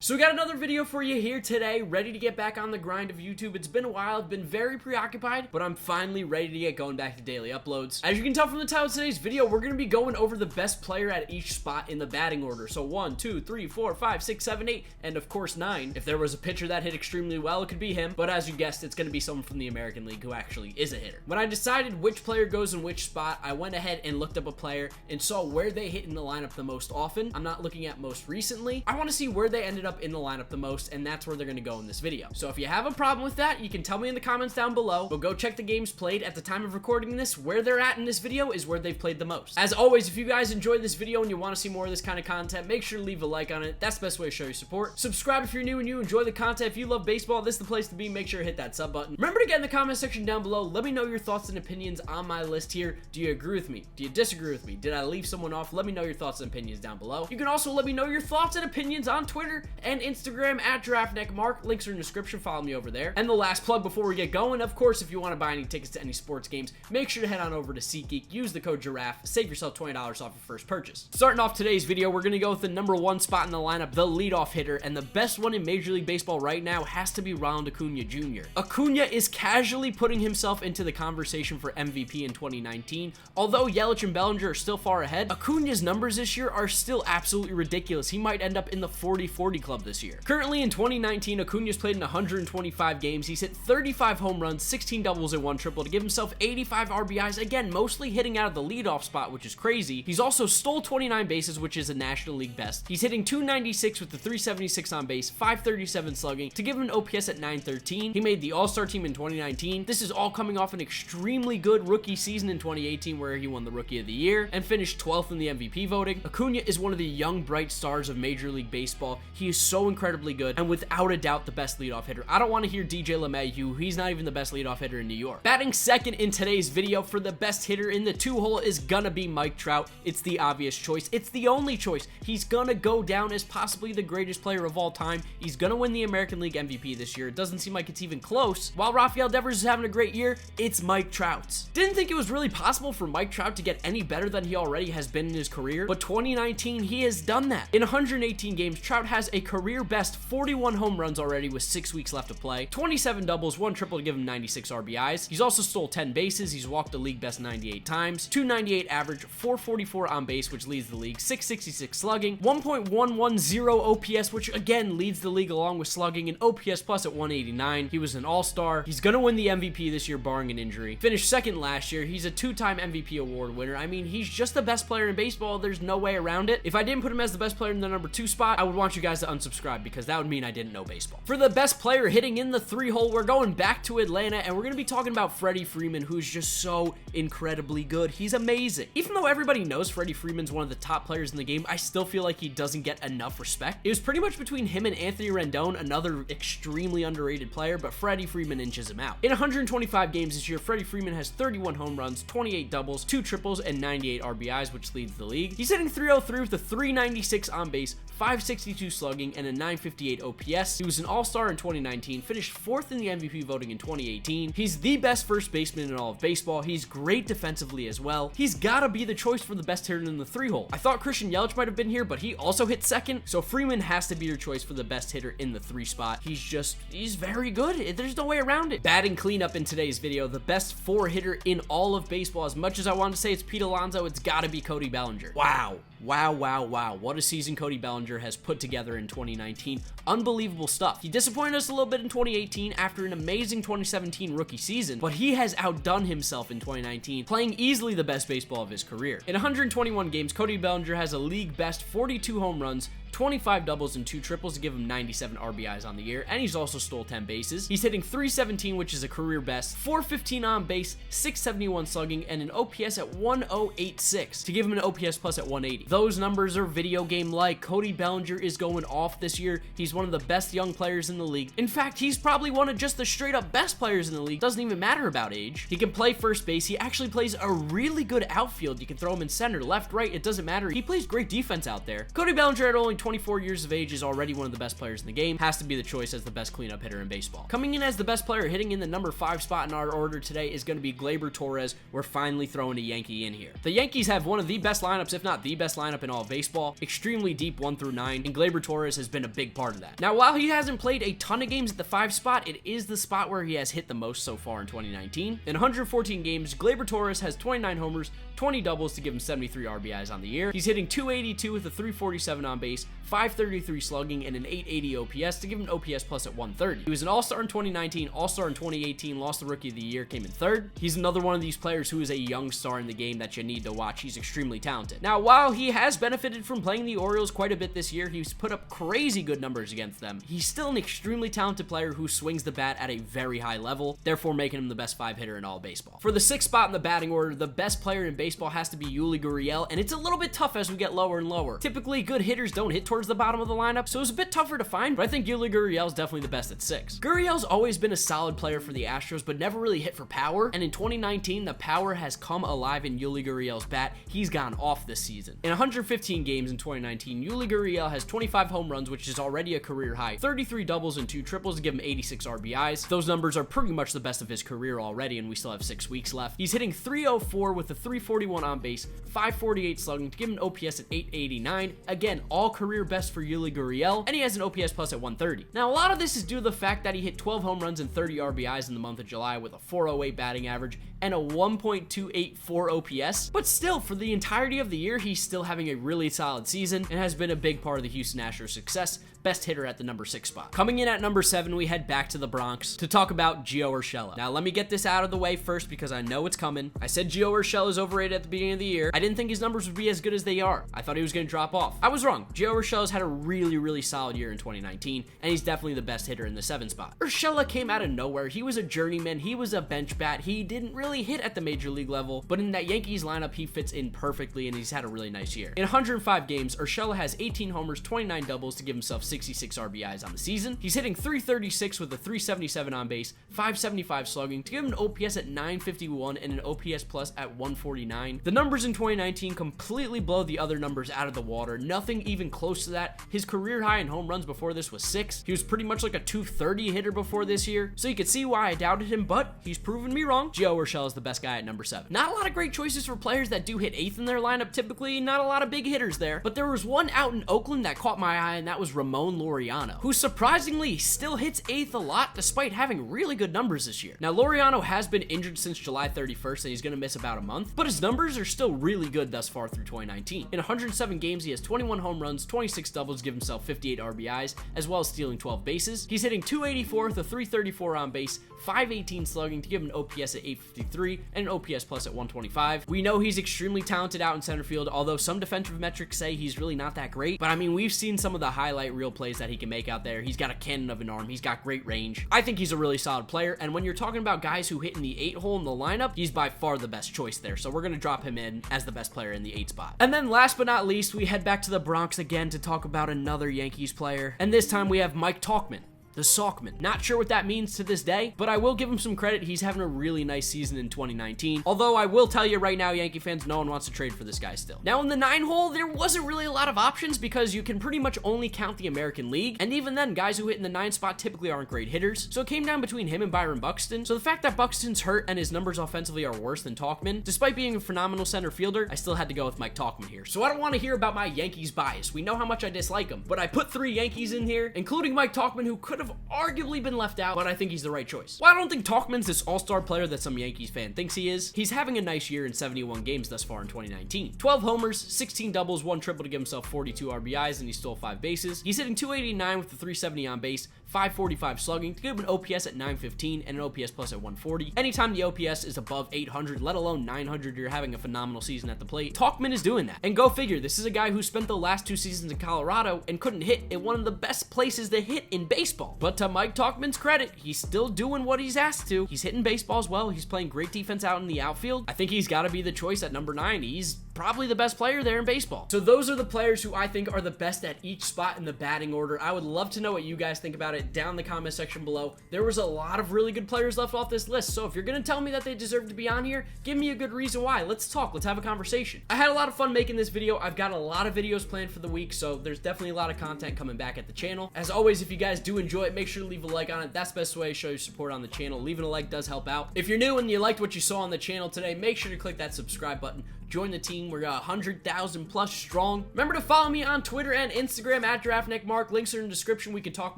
So we got another video for you here today, ready to get back on the grind of YouTube. It's been a while, I've been very preoccupied, but I'm finally ready to get going back to daily uploads. As you can tell from the title of today's video, we're going to be going over the best player at each spot in the batting order. So 1, 2, 3, 4, 5, 6, 7, 8, and of course 9. If there was a pitcher that hit extremely well, it could be him, but as you guessed, it's going to be someone from the American League who actually is a hitter. When I decided which player goes in which spot, I went ahead and looked up a player and saw where they hit in the lineup the most often. I'm not looking at most recently. I want to see where they ended up in the lineup the most, and that's where they're going to go in this video. So if you have a problem with that, you can tell me in the comments down below, but go check the games played at the time of recording this. Where they're at in this video is where they've played the most. As always, if you guys enjoyed this video and you want to see more of this kind of content, make sure to leave a like on it. That's the best way to show your support. Subscribe if you're new and you enjoy the content. If you love baseball, this is the place to be. Make sure to hit that sub button. Remember to get in the comment section down below. Let me know your thoughts and opinions on my list here. Do you agree with me? Do you disagree with me? Did I leave someone off? Let me know your thoughts and opinions down below. You can also let me know your thoughts and opinions on Twitter and Instagram at GiraffeNeckMarc. Links are in the description. Follow me over there. And the last plug before we get going, of course, if you want to buy any tickets to any sports games, make sure to head on over to SeatGeek. Use the code Giraffe. Save yourself $20 off your first purchase. Starting off today's video, we're going to go with the number 1 spot in the lineup, the leadoff hitter, and the best one in Major League Baseball right now has to be Ronald Acuna Jr. Acuna is casually putting himself into the conversation for MVP in 2019. Although Yelich and Bellinger are still far ahead, Acuna's numbers this year are still absolutely ridiculous. He might end up in the 40-40 club this year. Currently in 2019, Acuna's played in 125 games. He's hit 35 home runs, 16 doubles, and 1 triple to give himself 85 RBIs, again, mostly hitting out of the leadoff spot, which is crazy. He's also stole 29 bases, which is a National League best. He's hitting 296 with the 376 on base, 537 slugging to give him an OPS at 913. He made the All-Star team in 2019. This is all coming off an extremely good rookie season in 2018 where he won the Rookie of the Year and finished 12th in the MVP voting. Acuna is one of the young, bright stars of Major League Baseball. He is so incredibly good and without a doubt the best leadoff hitter. I don't want to hear DJ LeMahieu. He's not even the best leadoff hitter in New York. Batting second in today's video for the best hitter in the 2-hole is gonna be Mike Trout. It's the obvious choice. It's the only choice. He's gonna go down as possibly the greatest player of all time. He's gonna win the American League MVP this year. It doesn't seem like it's even close. While Rafael Devers is having a great year, it's Mike Trout. Didn't think it was really possible for Mike Trout to get any better than he already has been in his career, but 2019, he has done that. In 118 games, Trout has a career best 41 home runs already with 6 weeks left to play, 27 doubles, 1 triple to give him 96 RBIs. He's also stole 10 bases. He's walked the league best 98 times, 298 average, 444 on base, which leads the league, 666 slugging, 1.110 OPS, which again leads the league along with slugging, and OPS plus at 189. He was an all-star. He's gonna win the MVP this year barring an injury. Finished second last year. He's a 2-time MVP award winner. I mean, he's just the best player in baseball. There's no way around it. If I didn't put him as the best player in the number 2 spot, I would want you guys to unsubscribe because that would mean I didn't know baseball. For the best player hitting in the 3-hole, we're going back to Atlanta and we're going to be talking about Freddie Freeman, who's just so incredibly good. He's amazing. Even though everybody knows Freddie Freeman's one of the top players in the game, I still feel like he doesn't get enough respect. It was pretty much between him and Anthony Rendon, another extremely underrated player, but Freddie Freeman inches him out. In 125 games this year, Freddie Freeman has 31 home runs, 28 doubles, 2 triples, and 98 RBIs, which leads the league. He's hitting 303 with a 396 on base, 562 slugging, and a 958 OPS. He was an all-star in 2019, finished 4th in the MVP voting in 2018. He's the best first baseman in all of baseball. He's great defensively as well. He's gotta be the choice for the best hitter in the 3-hole. I thought Christian Yelich might have been here, but he also hit second, so Freeman has to be your choice for the best hitter in the 3 spot. He's very good. There's no way around it. Batting cleanup in today's video, the best 4 hitter in all of baseball. As much as I want to say it's Pete Alonso, it's gotta be Cody Bellinger. Wow. What a season Cody Bellinger has put together in 2019. Unbelievable stuff. He disappointed us a little bit in 2018 after an amazing 2017 rookie season, but he has outdone himself in 2019, playing easily the best baseball of his career. In 121 games, Cody Bellinger has a league best 42 home runs, 25 doubles and 2 triples to give him 97 RBIs on the year, and he's also stole 10 bases. He's hitting 317, which is a career best, 415 on base, 671 slugging, and an OPS at 1086 to give him an OPS plus at 180. Those numbers are video game-like. Cody Bellinger is going off this year. He's one of the best young players in the league. In fact, he's probably one of just the straight-up best players in the league. Doesn't even matter about age. He can play first base. He actually plays a really good outfield. You can throw him in center, left, right. It doesn't matter. He plays great defense out there. Cody Bellinger at only 24 years of age, is already one of the best players in the game, has to be the choice as the best cleanup hitter in baseball. Coming in as the best player hitting in the number 5 spot in our order today is going to be Glaber Torres. We're finally throwing a Yankee in here. The Yankees have one of the best lineups, if not the best lineup in all of baseball, extremely deep 1 through 9, and Glaber Torres has been a big part of that. Now, while he hasn't played a ton of games at the 5 spot, it is the spot where he has hit the most so far in 2019. In 114 games, Glaber Torres has 29 homers, 20 doubles to give him 73 RBIs on the year. He's hitting .282 with a .347 on base, .533 slugging, and an .880 OPS to give him an OPS plus at 130. He was an All-Star in 2019, All-Star in 2018, lost the Rookie of the Year, came in 3rd. He's another one of these players who is a young star in the game that you need to watch. He's extremely talented. Now, while he has benefited from playing the Orioles quite a bit this year, he's put up crazy good numbers against them. He's still an extremely talented player who swings the bat at a very high level, therefore making him the best 5 hitter in all baseball. For the 6th spot in the batting order, the best player in baseball has to be Yuli Gurriel, and it's a little bit tough as we get lower and lower. Typically, good hitters don't hit towards the bottom of the lineup, so it's a bit tougher to find, but I think Yuli Gurriel is definitely the best at 6. Gurriel's always been a solid player for the Astros, but never really hit for power, and in 2019, the power has come alive in Yuli Gurriel's bat. He's gone off this season. In 115 games in 2019, Yuli Gurriel has 25 home runs, which is already a career high, 33 doubles and 2 triples to give him 86 RBIs. Those numbers are pretty much the best of his career already, and we still have 6 weeks left. He's hitting .304 with a .341 on base, .548 slugging to give him an OPS at 889. Again, all career best for Yuli Gurriel, and he has an OPS plus at 130. Now, a lot of this is due to the fact that he hit 12 home runs and 30 RBIs in the month of July with a .408 batting average and a 1.284 OPS, but still, for the entirety of the year, he's still having a really solid season and has been a big part of the Houston Astros' success. Best hitter at the number 6 spot. Coming in at number 7, we head back to the Bronx to talk about Gio Urshela. Now, let me get this out of the way first because I know it's coming. I said Gio Urshela is overrated at the beginning of the year. I didn't think his numbers would be as good as they are. I thought he was going to drop off. I was wrong. Gio Urshela's had a really solid year in 2019, and he's definitely the best hitter in the 7 spot. Urshela came out of nowhere. He was a journeyman. He was a bench bat. He didn't really hit at the major league level, but in that Yankees lineup, he fits in perfectly, and he's had a really nice year. In 105 games, Urshela has 18 homers, 29 doubles to give himself 66 RBIs on the season. He's hitting .336 with a .377 on base, .575 slugging to give him an OPS at 951 and an OPS plus at 149. The numbers in 2019 completely blow the other numbers out of the water. Nothing even close to that. His career high in home runs before this was 6. He was pretty much like a .230 hitter before this year, so you could see why I doubted him, but he's proven me wrong. Gio Urshela is the best guy at number 7. Not a lot of great choices for players that do hit 8th in their lineup typically, not a lot of big hitters there, but there was one out in Oakland that caught my eye, and that was Ramon Laureano, who surprisingly still hits 8th a lot despite having really good numbers this year. Now, Laureano has been injured since July 31st, and he's going to miss about a month, but his numbers are still really good thus far through 2019. In 107 games, he has 21 home runs, 26 doubles to give himself 58 RBIs, as well as stealing 12 bases. He's hitting .284 with a .334 on base, .518 slugging to give him an OPS at 853 and an OPS plus at 125. We know he's extremely talented out in center field, although some defensive metrics say he's really not that great, but I mean, we've seen some of the highlight reel plays that he can make out there. He's got a cannon of an arm. He's got great range. I think he's a really solid player, and when you're talking about guys who hit in the 8 hole in the lineup, he's by far the best choice there, so we're going to drop him in as the best player in the 8 spot. And then last but not least, we head back to the Bronx again to talk about another Yankees player, and this time we have Mike Tauchman. The Sockman. Not sure what that means to this day, but I will give him some credit. He's having a really nice season in 2019. Although I will tell you right now, Yankee fans, no one wants to trade for this guy still. Now in the 9 hole, there wasn't really a lot of options because you can pretty much only count the American League. And even then, guys who hit in the 9 spot typically aren't great hitters. So it came down between him and Byron Buxton. So the fact that Buxton's hurt and his numbers offensively are worse than Tauchman, despite being a phenomenal center fielder, I still had to go with Mike Tauchman here. So I don't want to hear about my Yankees bias. We know how much I dislike him, but I put 3 Yankees in here, including Mike Tauchman, who could have arguably been left out, but I think he's the right choice. Well, I don't think Tauchman's this all-star player that some Yankees fan thinks he is. He's having a nice year in 71 games thus far in 2019. 12 homers, 16 doubles, 1 triple to give himself 42 RBIs, and he stole 5 bases. He's hitting .289 with a .370 on base, .545 slugging to give him an OPS at 915 and an OPS plus at 140. Anytime the OPS is above 800, let alone 900, you're having a phenomenal season at the plate. Tauchman is doing that. And go figure, this is a guy who spent the last 2 seasons in Colorado and couldn't hit in one of the best places to hit in baseball. But to Mike Tauchman's credit, he's still doing what he's asked to. He's hitting baseballs well. He's playing great defense out in the outfield. I think he's got to be the choice at number 9. He's probably the best player there in baseball. So those are the players who I think are the best at each spot in the batting order. I would love to know what you guys think about it down in the comment section below. There was a lot of really good players left off this list, so if you're gonna tell me that they deserve to be on here, give me a good reason why. Let's talk, let's have a conversation. I had a lot of fun making this video. I've got a lot of videos planned for the week, so there's definitely a lot of content coming back at the channel. As always, if you guys do enjoy it, make sure to leave a like on it. That's the best way to show your support on the channel. Leaving a like does help out. If you're new and you liked what you saw on the channel today, make sure to click that subscribe button. Join the team. We're 100,000 plus strong. Remember to follow me on Twitter and Instagram at GiraffeNeckMarc. Links are in the description. We can talk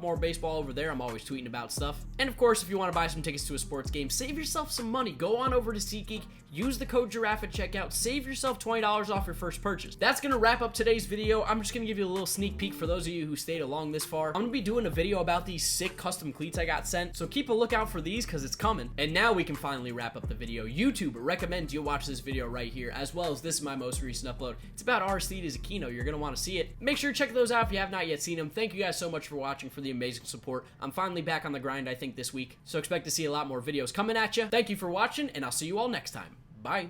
more baseball over there. I'm always tweeting about stuff. And of course, if you want to buy some tickets to a sports game, save yourself some money. Go on over to SeatGeek. Use the code Giraffe at checkout. Save yourself $20 off your first purchase. That's going to wrap up today's video. I'm just going to give you a little sneak peek for those of you who stayed along this far. I'm going to be doing a video about these sick custom cleats I got sent, so keep a lookout for these because it's coming. And now we can finally wrap up the video. YouTube recommends you watch this video right here, as well as this is my most recent upload. It's about Aristides Aquino. You're going to want to see it. Make sure to check those out if you have not yet seen them. Thank you guys so much for watching, for the amazing support. I'm finally back on the grind, I think, this week, so expect to see a lot more videos coming at you. Thank you for watching, and I'll see you all next time. Bye.